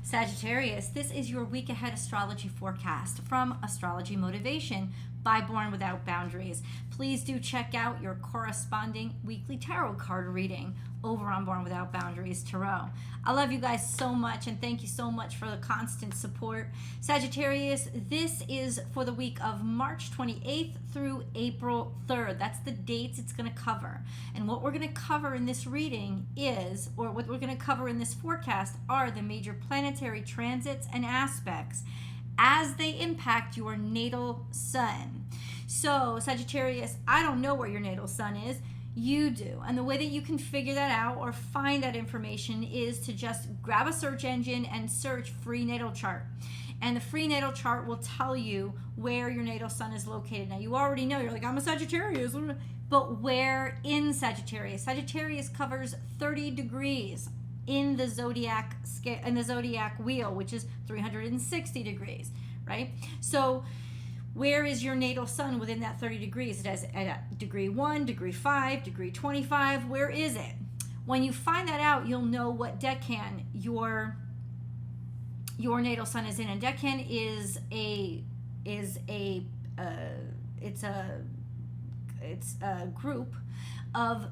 Sagittarius, this is your week ahead astrology forecast from Astrology Motivation by Born Without Boundaries. Please do check out your corresponding weekly tarot card reading over on Born Without Boundaries Tarot. I love you guys so much and thank you so much for the constant support. Sagittarius, this is for the week of March 28th through April 3rd. That's the dates it's going to cover. And what we're going to cover in this reading is, or what we're going to cover in this forecast are the major planetary transits and aspects as they impact your natal sun. So Sagittarius, I don't know where your natal sun is. You do. And the way that you can figure that out or find that information is to just grab a search engine and search free natal chart. And the free natal chart will tell you where your natal sun is located. Now you already know, you're like, I'm a Sagittarius, but where in Sagittarius? Sagittarius covers 30 degrees in the zodiac scale, in the zodiac wheel, which is 360 degrees, right? So where is your natal sun within that 30 degrees? It has degree 1, degree 5, degree 25. Where is it? When you find that out, you'll know what decan your natal sun is in. And decan is a group of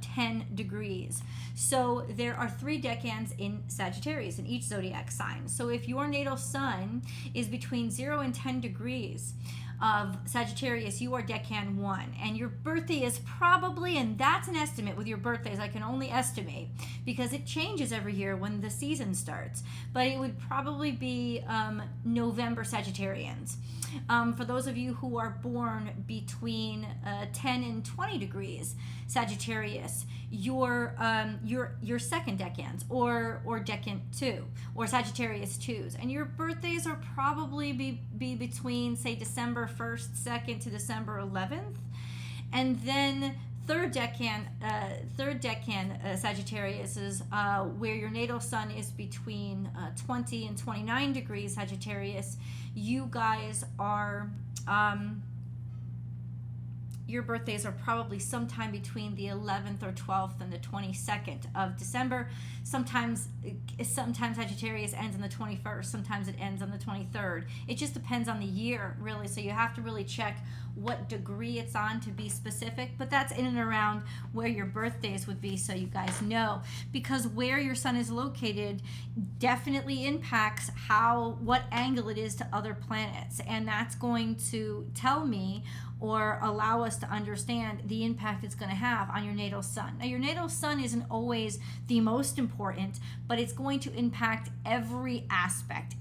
10 degrees. So there are 3 decans in Sagittarius in each zodiac sign. So if your natal sun is between 0 and 10 degrees of Sagittarius, you are decan 1, and your birthday is probably, and that's an estimate with your birthdays, I can only estimate because it changes every year when the season starts, but it would probably be November Sagittarians. For those of you who are born between 10 and 20 degrees Sagittarius, your second decans or decan 2 or Sagittarius 2s, and your birthdays are probably be between, say, December 1st, 2nd to December 11th, and then third decan Sagittarius is where your natal sun is between 20 and 29 degrees Sagittarius. You guys are your birthdays are probably sometime between the 11th or 12th and the 22nd of December. Sometimes Sagittarius ends on the 21st. Sometimes it ends on the 23rd. It just depends on the year, really. So you have to really check what degree it's on to be specific. But that's in and around where your birthdays would be, so you guys know. Because where your sun is located definitely impacts what angle it is to other planets. And that's going to tell me or allow us to understand the impact it's going to have on your natal sun. Now, your natal sun isn't always the most important, but it's going to impact every aspect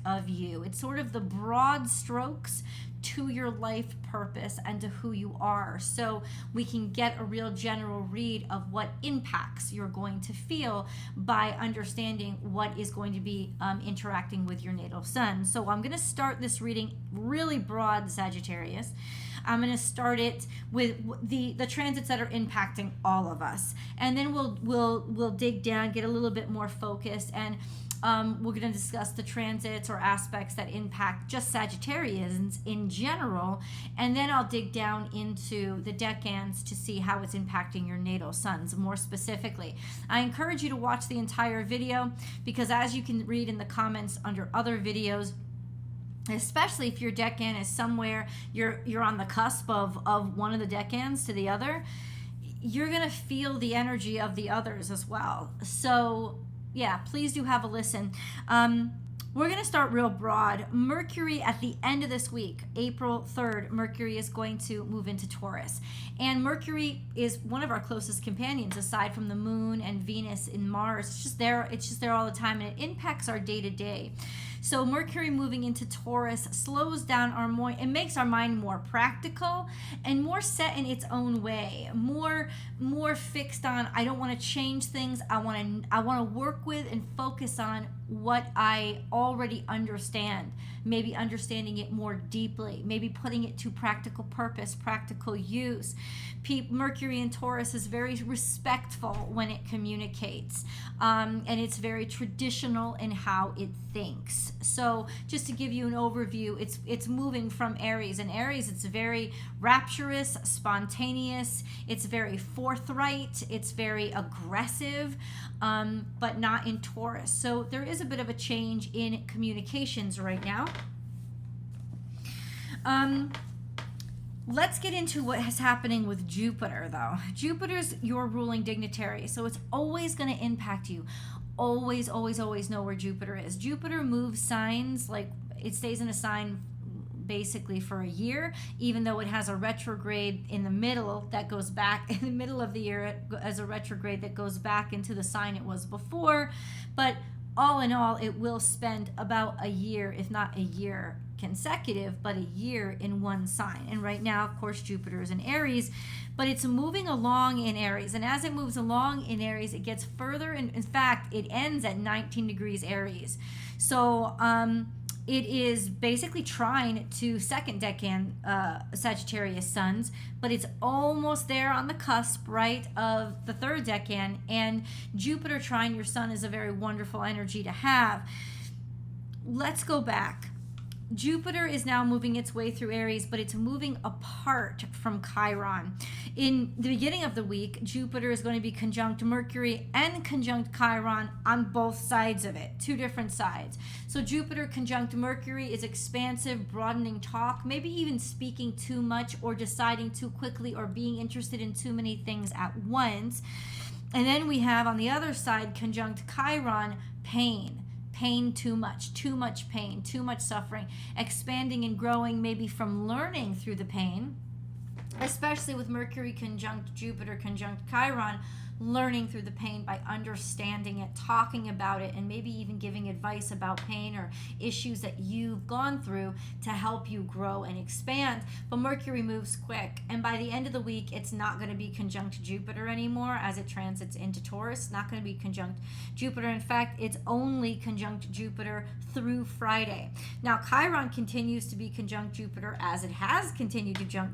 of you. It's sort of the broad strokes to your life purpose and to who you are, so we can get a real general read of what impacts you're going to feel by understanding what is going to be interacting with your natal sun. So I'm going to start this reading really broad, Sagittarius. I'm going to start it with the transits that are impacting all of us, and then we'll dig down, get a little bit more focused, and we're going to discuss the transits or aspects that impact just Sagittarians in general, and then I'll dig down into the decans to see how it's impacting your natal suns more specifically. I encourage you to watch the entire video because, as you can read in the comments under other videos, especially if your decan is somewhere you're on the cusp of one of the decans to the other, you're going to feel the energy of the others as well. So yeah, please do have a listen. We're going to start real broad. Mercury at the end of this week, April 3rd, Mercury is going to move into Taurus. And Mercury is one of our closest companions aside from the moon and Venus and Mars. It's just there all the time, and it impacts our day-to-day. So Mercury moving into Taurus slows down our mind. It makes our mind more practical and more set in its own way, more fixed on, I don't want to change things. I want to work with and focus on what I already understand, maybe understanding it more deeply, maybe putting it to practical purpose, practical use. Mercury in Taurus is very respectful when it communicates, and it's very traditional in how it thinks. So just to give you an overview, it's moving from Aries. And Aries, it's very rapturous, spontaneous, it's very forthright, it's very aggressive. but not in Taurus. So there is a bit of a change in communications right now. Let's get into what is happening with Jupiter, though. Jupiter's your ruling dignitary, so it's always going to impact you. Always, always, always know where Jupiter is. Jupiter moves signs, like it stays in a sign basically for a year, even though it has a retrograde in the middle that goes back in the middle of the year as a retrograde that goes back into the sign it was before. But all in all, it will spend about a year, if not a year consecutive, but a year in one sign. And right now, of course, Jupiter is in Aries, but it's moving along in Aries. And as it moves along in Aries, it gets further. In fact, it ends at 19 degrees Aries. So it is basically trine to second decan Sagittarius suns, but it's almost there on the cusp, right, of the third decan. And Jupiter trine your sun is a very wonderful energy to have. Let's go back. Jupiter is now moving its way through Aries, but it's moving apart from Chiron. In the beginning of the week, Jupiter is going to be conjunct Mercury and conjunct Chiron on both sides of it, two different sides. So Jupiter conjunct Mercury is expansive, broadening talk, maybe even speaking too much or deciding too quickly or being interested in too many things at once. And then we have on the other side, conjunct Chiron, pain. Pain, too much pain, too much suffering, expanding and growing maybe from learning through the pain, especially with Mercury conjunct Jupiter conjunct Chiron, learning through the pain by understanding it, talking about it, and maybe even giving advice about pain or issues that you've gone through to help you grow and expand. But Mercury moves quick, and by the end of the week, it's not going to be conjunct Jupiter anymore as it transits into Taurus. Not going to be conjunct Jupiter. In fact, it's only conjunct Jupiter through Friday. Now, Chiron continues to be conjunct Jupiter as it has continued to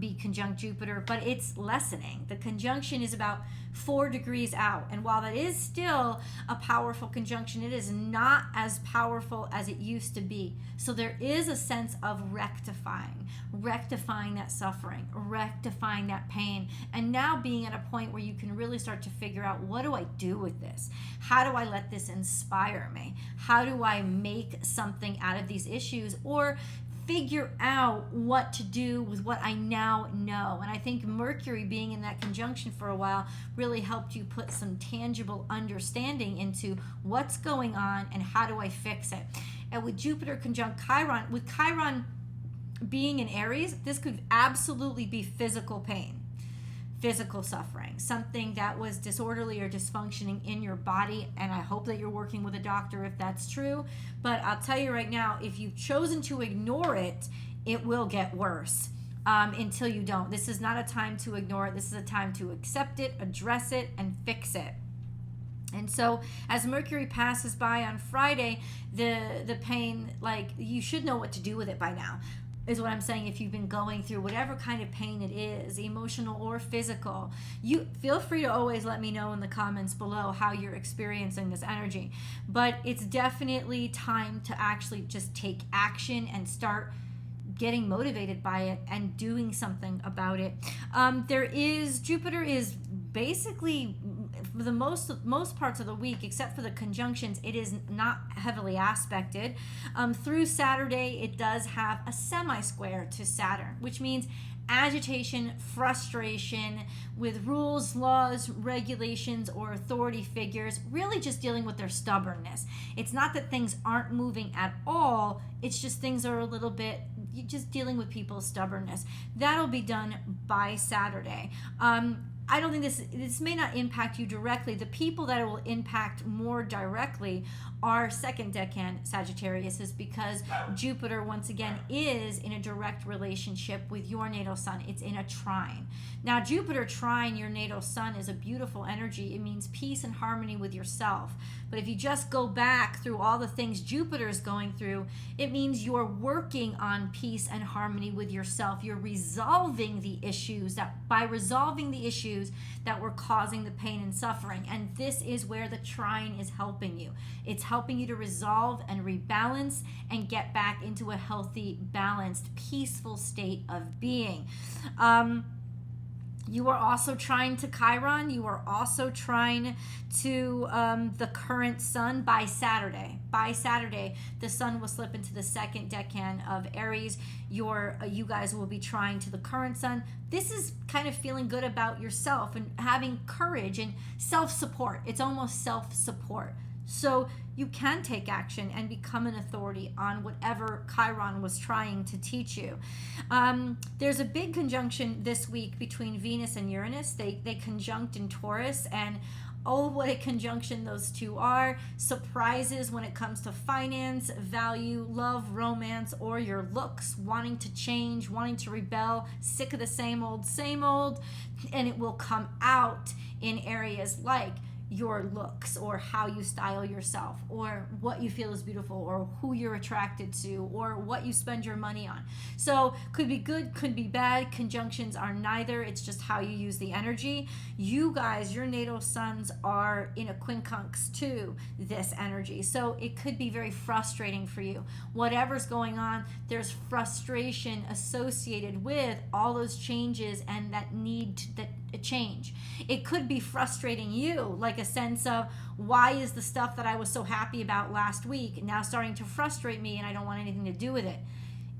be conjunct Jupiter, but it's lessening. The conjunction is about 4 degrees out, and while that is still a powerful conjunction, it is not as powerful as it used to be. So there is a sense of rectifying that suffering, rectifying that pain, and now being at a point where you can really start to figure out, what do I do with this? How do I let this inspire me? How do I make something out of these issues, or figure out what to do with what I now know? And I think Mercury being in that conjunction for a while really helped you put some tangible understanding into what's going on and how do I fix it. And with Jupiter conjunct Chiron, with Chiron being in Aries, this could absolutely be physical pain, physical suffering, something that was disorderly or dysfunctioning in your body. And I hope that you're working with a doctor if that's true. But I'll tell you right now, if you've chosen to ignore it, it will get worse until you don't. This is not a time to ignore it. This is a time to accept it, address it, and fix it. And so as Mercury passes by on Friday, the pain, like, you should know what to do with it by now, is what I'm saying. If you've been going through whatever kind of pain it is, emotional or physical, you feel free to always let me know in the comments below how you're experiencing this energy. But it's definitely time to actually just take action and start getting motivated by it and doing something about it. Jupiter is basically, for the most parts of the week, except for the conjunctions, it is not heavily aspected. Through Saturday, it does have a semi-square to Saturn, which means agitation, frustration with rules, laws, regulations, or authority figures, really just dealing with their stubbornness. It's not that things aren't moving at all, it's just things are a little bit, just dealing with people's stubbornness. That'll be done by Saturday. I don't think this may not impact you directly. The people that it will impact more directly are second decan Sagittarius, is because Jupiter, once again, is in a direct relationship with your natal sun. It's in a trine. Now, Jupiter trine your natal sun is a beautiful energy. It means peace and harmony with yourself. But if you just go back through all the things Jupiter is going through, it means you're working on peace and harmony with yourself. You're resolving the issues by resolving the issues that were causing the pain and suffering. And this is where the trine is helping you. It's helping you to resolve and rebalance and get back into a healthy, balanced, peaceful state of being. You are also trine to Chiron. You are also trine to the current sun by Saturday. By Saturday, the sun will slip into the second decan of Aries. You guys will be trine to the current sun. This is kind of feeling good about yourself and having courage and self-support. It's almost self-support. So you can take action and become an authority on whatever Chiron was trying to teach you. There's a big conjunction this week between Venus and Uranus. They conjunct in Taurus, and oh, what a conjunction those two are. Surprises when it comes to finance, value, love, romance, or your looks, wanting to change, wanting to rebel, sick of the same old, and it will come out in areas like your looks, or how you style yourself, or what you feel is beautiful, or who you're attracted to, or what you spend your money on. So could be good, could be bad. Conjunctions are neither. It's just how you use the energy. You guys, your natal suns are in a quincunx to this energy, so it could be very frustrating for you. Whatever's going on, there's frustration associated with all those changes and that need that a change. It could be frustrating you, like a sense of, why is the stuff that I was so happy about last week now starting to frustrate me and I don't want anything to do with it?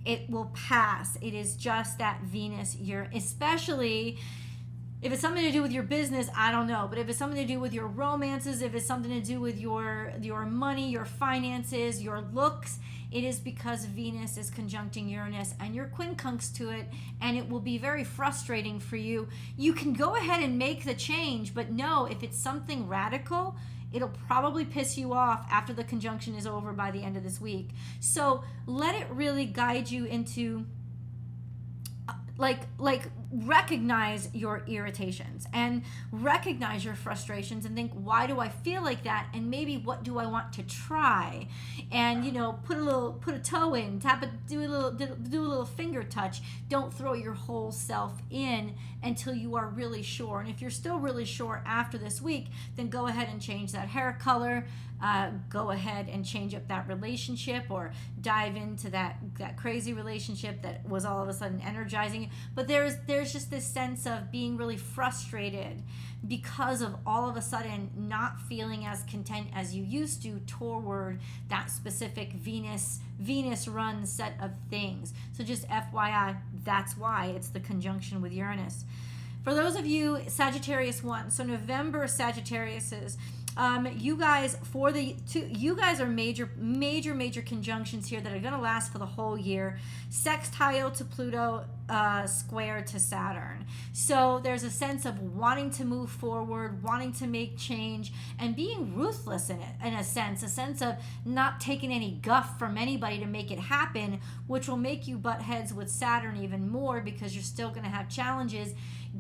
It will pass. It is just that Venus year, especially if it's something to do with your business, I don't know. But if it's something to do with your romances, if it's something to do with your money, your finances, your looks, it is because Venus is conjuncting Uranus and your quincunx to it, and it will be very frustrating for you. You can go ahead and make the change, but no, if it's something radical, it'll probably piss you off after the conjunction is over by the end of this week. So let it really guide you into like recognize your irritations and recognize your frustrations and think, why do I feel like that, and maybe what do I want to try, and put a toe in, tap it, do a little finger touch. Don't throw your whole self in until you are really sure. And if you're still really sure after this week, then go ahead and change that hair color, go ahead and change up that relationship, or dive into that crazy relationship that was all of a sudden energizing you. But there's just this sense of being really frustrated because of all of a sudden not feeling as content as you used to toward that specific Venus run set of things. So just FYI, that's why it's the conjunction with Uranus. For those of you Sagittarius 1, so November Sagittariuses, you guys are major conjunctions here that are going to last for the whole year. Sextile to Pluto, square to Saturn. So there's a sense of wanting to move forward, wanting to make change, and being ruthless in it, in a sense of not taking any guff from anybody to make it happen, which will make you butt heads with Saturn even more, because you're still going to have challenges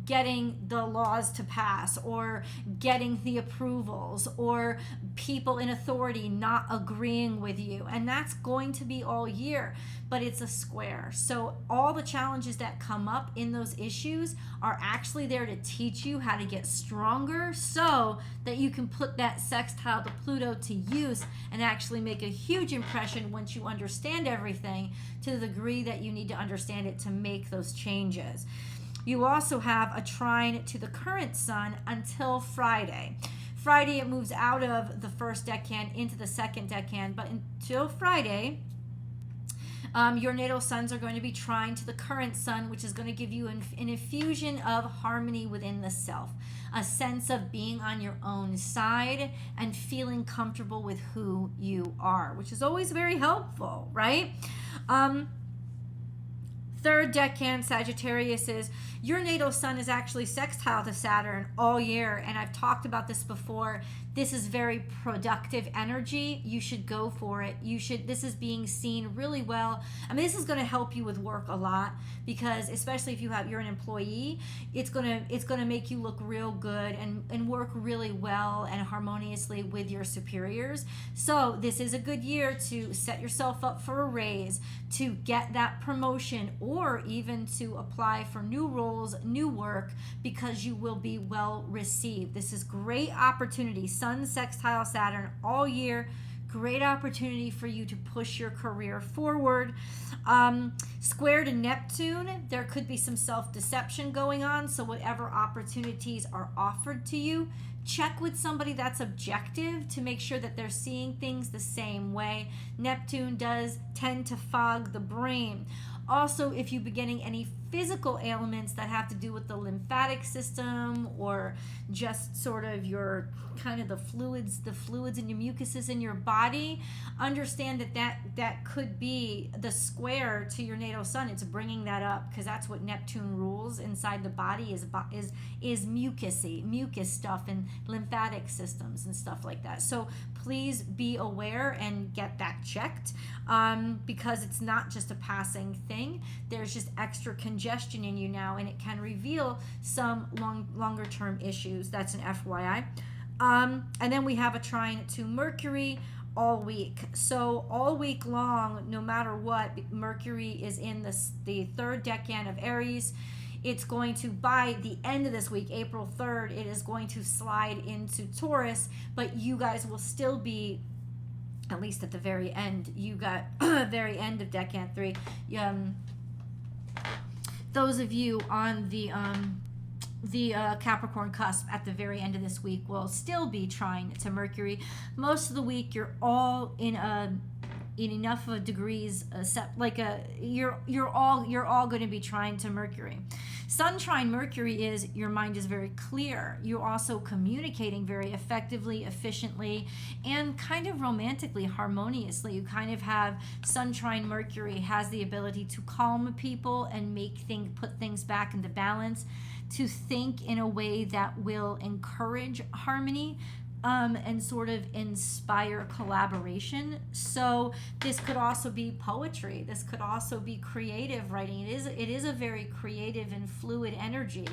getting the laws to pass, or getting the approvals, or people in authority not agreeing with you. And that's going to be all year, but it's a square. So all the challenges that come up in those issues are actually there to teach you how to get stronger, so that you can put that sextile to Pluto to use and actually make a huge impression once you understand everything to the degree that you need to understand it to make those changes. You also have a trine to the current sun until Friday. Friday, it moves out of the first decan into the second decan, but until Friday, your natal suns are going to be trine to the current sun, which is going to give you an infusion of harmony within the self, a sense of being on your own side and feeling comfortable with who you are, which is always very helpful, right? Third decan Sagittarius is your natal sun is actually sextile to Saturn all year, and I've talked about this before. This is very productive energy. You should go for it. This is being seen really well. I mean, this is going to help you with work a lot, because especially if you're an employee, it's going to make you look real good and work really well and harmoniously with your superiors. So this is a good year to set yourself up for a raise, to get that promotion, or even to apply for new roles, new work, because you will be well received. This is great opportunity. Sun sextile Saturn all year. Great opportunity for you to push your career forward. Square to Neptune, there could be some self-deception going on. So whatever opportunities are offered to you, check with somebody that's objective to make sure that they're seeing things the same way. Neptune does tend to fog the brain. Also, if you're beginning any physical ailments that have to do with the lymphatic system, or just sort of your kind of the fluids and your mucuses in your body, understand that could be the square to your natal sun. It's bringing that up because that's what Neptune rules inside the body is mucus stuff and lymphatic systems and stuff like that. So please be aware and get that checked, because it's not just a passing thing. There's just extra congestion in you now, and it can reveal some longer term issues. That's an FYI. And then we have a trine to Mercury all week. So all week long, no matter what, Mercury is in the third decan of Aries. It's going to, by the end of this week, April 3rd, it is going to slide into Taurus, but you guys will still be, at least at the very end, you got very end of decan 3. Those of you on the Capricorn cusp at the very end of this week will still be trine to Mercury. Most of the week, you're all in enough of degrees, you're all going to be trine to Mercury. Sun trine Mercury is your mind is very clear. You're also communicating very effectively, efficiently, and kind of romantically, harmoniously. You kind of have Sun trine Mercury has the ability to calm people and put things back into balance, to think in a way that will encourage harmony, and sort of inspire collaboration. So this could also be poetry. This could also be creative writing. It is a very creative and fluid energy.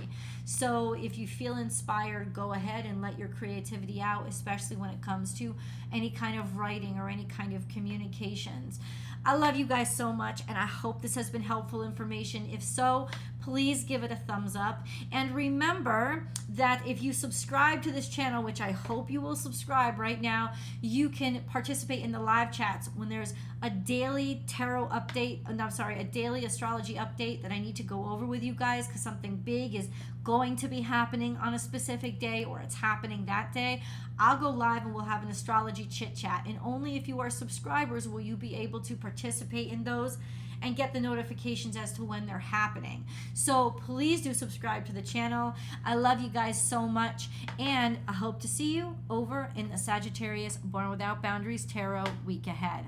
So if you feel inspired, go ahead and let your creativity out, especially when it comes to any kind of writing or any kind of communications. I love you guys so much, and I hope this has been helpful information. If so, please give it a thumbs up. And remember that if you subscribe to this channel, which I hope you will subscribe right now, you can participate in the live chats when there's a daily tarot update, a daily astrology update that I need to go over with you guys, because something big is going to be happening on a specific day, or it's happening that day. I'll go live and we'll have an astrology chit chat, and only if you are subscribers will you be able to participate in those and get the notifications as to when they're happening. So please do subscribe to the channel. I love you guys so much, and I hope to see you over in the Sagittarius Born Without Boundaries Tarot week ahead.